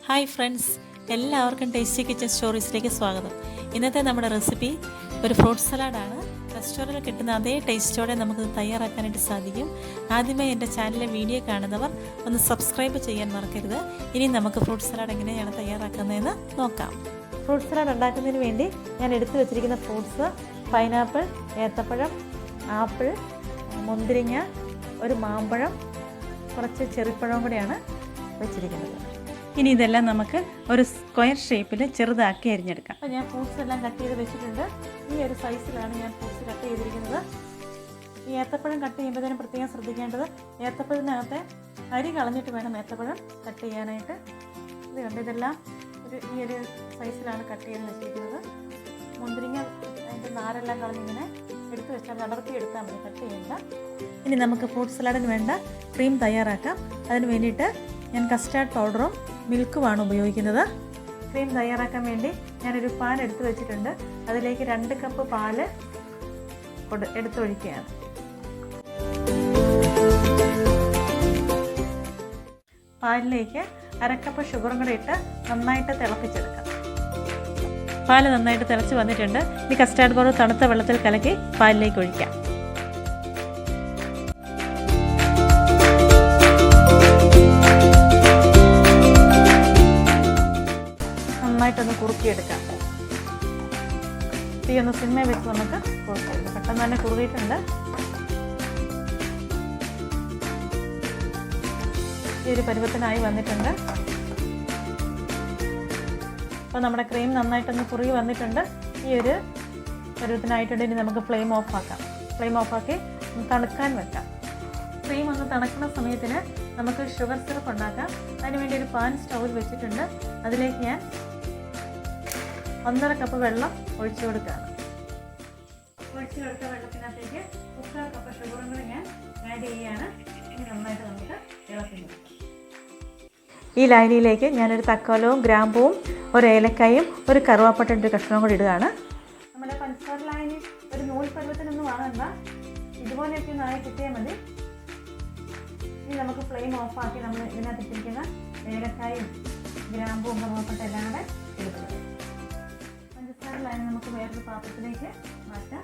Hi friends, എല്ലാവർക്കും tasty kitchen സ്റ്റോറീസിലേക്ക് സ്വാഗതം. ഇന്നത്തെ നമ്മുടെ റെസിപ്പി ഒരു ഫ്രൂട്ട് സലാഡാണ്. റെസ്റ്റോറൻറ്റിൽ കിട്ടുന്ന അതേ ടേസ്റ്റോടെ നമുക്ക് തയ്യാറാക്കാനായിട്ട് സാധിക്കും. ആദ്യമായി എൻ്റെ ചാനലിലെ വീഡിയോ കാണുന്നവർ ഒന്ന് സബ്സ്ക്രൈബ് ചെയ്യാൻ മറക്കരുത്. ഇനി നമുക്ക് ഫ്രൂട്ട് സലാഡ് എങ്ങനെയാണ് തയ്യാറാക്കുന്നതെന്ന് നോക്കാം. ഫ്രൂട്ട് സലാഡ് ഉണ്ടാക്കുന്നതിന് വേണ്ടി ഞാൻ എടുത്തു വെച്ചിരിക്കുന്ന ഫ്രൂട്ട്സ് പൈനാപ്പിൾ, ഏത്തപ്പഴം, ആപ്പിൾ, മുന്തിരിങ്ങ, ഒരു മാമ്പഴം, കുറച്ച് ചെറിപ്പഴവും കൂടെയാണ് വെച്ചിരിക്കുന്നത്. ഇനി ഇതെല്ലാം നമുക്ക് ഒരു സ്ക്വയർ ഷേപ്പിൽ ചെറുതാക്കി അരിഞ്ഞെടുക്കാം. അപ്പോൾ ഞാൻ ഫ്രൂട്ട്സ് എല്ലാം കട്ട് ചെയ്ത് വെച്ചിട്ടുണ്ട്. ഈ ഒരു സൈസിലാണ് ഞാൻ ഫ്രൂട്ട്സ് കട്ട് ചെയ്തിരിക്കുന്നത്. ഈ ഏത്തപ്പഴം കട്ട് ചെയ്യുമ്പോഴത്തേനും പ്രത്യേകം ശ്രദ്ധിക്കേണ്ടത് ഏത്തപ്പഴത്തിനകത്തെ അരി കളഞ്ഞിട്ട് വേണം ഏത്തപ്പഴം കട്ട് ചെയ്യാനായിട്ട്. ഇതുകൊണ്ട് ഇതെല്ലാം ഈ ഒരു സൈസിലാണ് കട്ട് ചെയ്ത് വെച്ചിരിക്കുന്നത്. മുന്തിരിങ്ങ അതിൻ്റെ നാരെല്ലാം കളഞ്ഞിങ്ങനെ എടുത്ത് വെച്ചാൽ അടർത്തി എടുത്താൽ മതി, കട്ട് ചെയ്യേണ്ട. ഇനി നമുക്ക് ഫ്രൂട്ട് സലാഡിന് വേണ്ട ക്രീം തയ്യാറാക്കാം. അതിന് വേണ്ടിയിട്ട് ഞാൻ കസ്റ്റാർഡ് പൗഡറും മിൽക്കുമാണ് ഉപയോഗിക്കുന്നത്. ക്രീം തയ്യാറാക്കാൻ വേണ്ടി ഞാനൊരു പാൻ എടുത്ത് വെച്ചിട്ടുണ്ട്. അതിലേക്ക് 2 കപ്പ് പാല് എടുത്തൊഴിക്കുകയാണ്. പാലിലേക്ക് 1/2 കപ്പ് ഷുഗറും കൂടെ ഇട്ട് നന്നായിട്ട് തിളപ്പിച്ചെടുക്കാം. പാല് നന്നായിട്ട് തിളച്ച് വന്നിട്ടുണ്ട്. ഈ കസ്റ്റാർഡ് പൗഡർ തണുത്ത വെള്ളത്തിൽ കലക്കി പാലിലേക്ക് ഒഴിക്കാം. നന്നായിട്ടൊന്ന് കുറുക്കിയെടുക്കാം. തീ ഒന്ന് സിമ്മയിൽ വെച്ച് നമുക്ക് കുറുക്കിയെടുക്കാം. പെട്ടെന്ന് തന്നെ കുറുകിയിട്ടുണ്ട്. ഈ ഒരു പരുവത്തിനായി വന്നിട്ടുണ്ട്. അപ്പോൾ നമ്മുടെ ക്രീം നന്നായിട്ടൊന്ന് കുറുകി വന്നിട്ടുണ്ട്. ഈ ഒരു പരുവത്തിനായിട്ടുണ്ട്. ഇനി നമുക്ക് ഫ്ലെയിം ഓഫാക്കാം. ഫ്ലെയിം ഓഫാക്കി തണുക്കാൻ വെക്കാം. ക്രീം ഒന്ന് തണുക്കുന്ന സമയത്തിന് നമുക്ക് ഷുഗർ സിറപ്പ് ഉണ്ടാക്കാം. അതിനുവേണ്ടി ഒരു പാൻ സ്റ്റൗവിൽ വെച്ചിട്ടുണ്ട്. അതിലേക്ക് ഞാൻ 1.5 കപ്പ് വെള്ളം ഒഴിച്ചു കൊടുക്കുകയാണ്. ഒഴിച്ചു കൊടുത്ത വെള്ളത്തിനകത്തേക്ക് 3/4 കപ്പ് ഷുഗറും കൂടി ഞാൻ ആഡ് ചെയ്യുകയാണ്. ഇനി നന്നായിട്ട് നമുക്ക് ഇളക്കി കൊടുക്കാം. ഈ ലായനിയിലേക്ക് ഞാനൊരു തക്കോലവും ഗ്രാമ്പൂവും ഒരു ഏലക്കായും ഒരു കറുവാപ്പട്ടയുടെ കഷ്ണവും കൂടി ഇടുകയാണ്. നമ്മുടെ പഞ്ചസാര ലായനി ഒരു നൂൽ പരുവത്തിനൊന്നും ആകണ്ട, ഇതുപോലെയൊക്കെ ഒന്ന് ആയി കിട്ടിയാൽ മതി. ഇനി നമുക്ക് ഫ്ലെയിം ഓഫാക്കി നമ്മൾ ഇതിനകത്ത് ഇട്ടിരിക്കുന്ന ഏലക്കായും ഗ്രാമ്പൂവും കറുവാപ്പട്ട എല്ലാം കൂടെ ഇടുന്നത്. പഞ്ചസാര ലായനി നമുക്ക് വേറൊരു പാത്രത്തിലേക്ക് മാറ്റാം.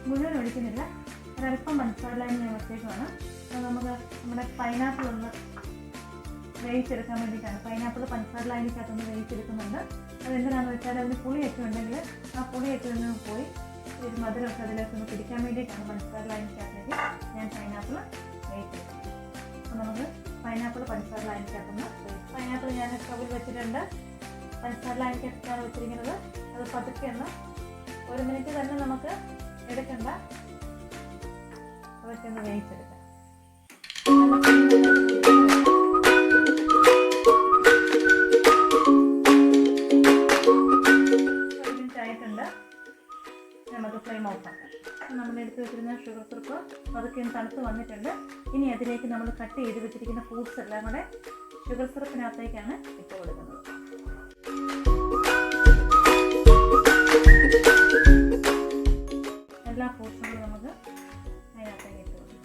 മുഴുവൻ ഒഴിക്കുന്നില്ല, ഒരല്പം പഞ്ചസാര ലായനി ഞാൻ വെച്ചേക്കുവാണ്. അത് നമുക്ക് നമ്മുടെ പൈനാപ്പിൾ ഒന്ന് വേവിച്ചെടുക്കാൻ വേണ്ടിയിട്ടാണ്. പൈനാപ്പിൾ പഞ്ചസാര ലായനിക്കകത്തൊന്ന് വേവിച്ചെടുക്കുന്നുണ്ട്. അതെന്തിനാണെന്ന് വെച്ചാൽ അതിന് പുളിയൊക്കെ ഉണ്ടെങ്കിൽ ആ പുളിയൊക്കെ ഒന്ന് പോയി ഒരു മധുരമൊക്കെ അതിലേക്ക് ഒന്ന് പിടിക്കാൻ വേണ്ടിയിട്ടാണ് പഞ്ചസാര ലായനിക്കകത്തേക്ക് ഞാൻ പൈനാപ്പിൾ വേവിച്ചെടുക്കുന്നത്. അപ്പോൾ നമുക്ക് പൈനാപ്പിൾ പഞ്ചസാര ലായനിക്കകത്തൊന്ന് പൈനാപ്പിൾ ഞാൻ സ്റ്റൗവിൽ വെച്ചിട്ടുണ്ട്. പഞ്ചസാര ലായനിക്കകത്താണ് വെച്ചിരിക്കുന്നത്. അത് പതുക്കെ ഒന്ന് 1 മിനിറ്റ് തന്നെ നമുക്ക് എടുക്കണ്ട, അതൊക്കെ ഒന്ന് വേവിച്ചെടുക്കാം. ആയിട്ടുണ്ട്. നമുക്ക് ഫ്ലെയിം ഓഫാക്കാം. നമ്മൾ എടുത്ത് വെച്ചിരുന്ന ഷുഗർ സിറപ്പ് അതൊക്കെ തണുത്ത് വന്നിട്ടുണ്ട്. ഇനി അതിലേക്ക് നമ്മൾ കട്ട് ചെയ്ത് വെച്ചിരിക്കുന്ന ഫ്രൂട്ട്സ് എല്ലാം കൂടെ ഷുഗർ സിറപ്പിനകത്തേക്കാണ് ഇട്ട് കൊടുക്കുന്നത്. എല്ലാ ഫ്രൂട്ട്സും കൂടെ നമുക്ക് അതിനകത്തേക്ക് ഇട്ട് കൊടുക്കാം.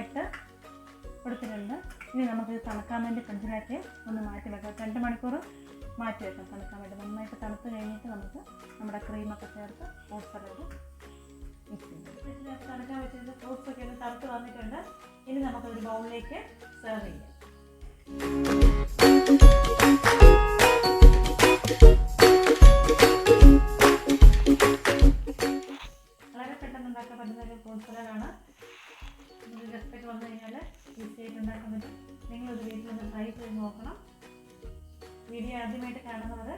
ഇട്ട് കൊടുത്തിട്ടുണ്ട്. ഇനി നമുക്ക് തണുക്കാൻ വേണ്ടി ഫ്രിഡ്ജിലേക്ക് ഒന്ന് മാറ്റി വെക്കാം. 2 മണിക്കൂർ മാറ്റി വെക്കാം തണുക്കാൻ വേണ്ടി. നന്നായിട്ട് തണുത്ത് കഴിഞ്ഞിട്ട് നമുക്ക് നമ്മുടെ ക്രീമൊക്കെ ചേർത്ത് ഫ്രൂട്ട് സലാഡ് മിക്സ് ചെയ്യാം. ഫ്രിഡ്ജിനകത്ത് തണുക്കാൻ വെച്ചിട്ട് ഫ്രൂട്ട്സൊക്കെ ഒന്ന് തണുത്ത് വന്നിട്ടുണ്ട്. ഇനി നമുക്കൊരു ബൗളിലേക്ക് സെർവ് ചെയ്യാം. വളരെ പെട്ടെന്ന് ഉണ്ടാക്കാൻ പറ്റുന്ന ഒരു ഫ്രൂട്ട് സലാഡാണ്. ഗസ്റ്റൊക്കെ വന്നു കഴിഞ്ഞാൽ ഈസിയായിട്ട് ഉണ്ടാക്കാൻ പറ്റും. നിങ്ങളൊരു വീട്ടിലൊന്ന് ട്രൈ ചെയ്ത് നോക്കണം. വീഡിയോ ആദ്യമായിട്ട് കാണുന്നവർ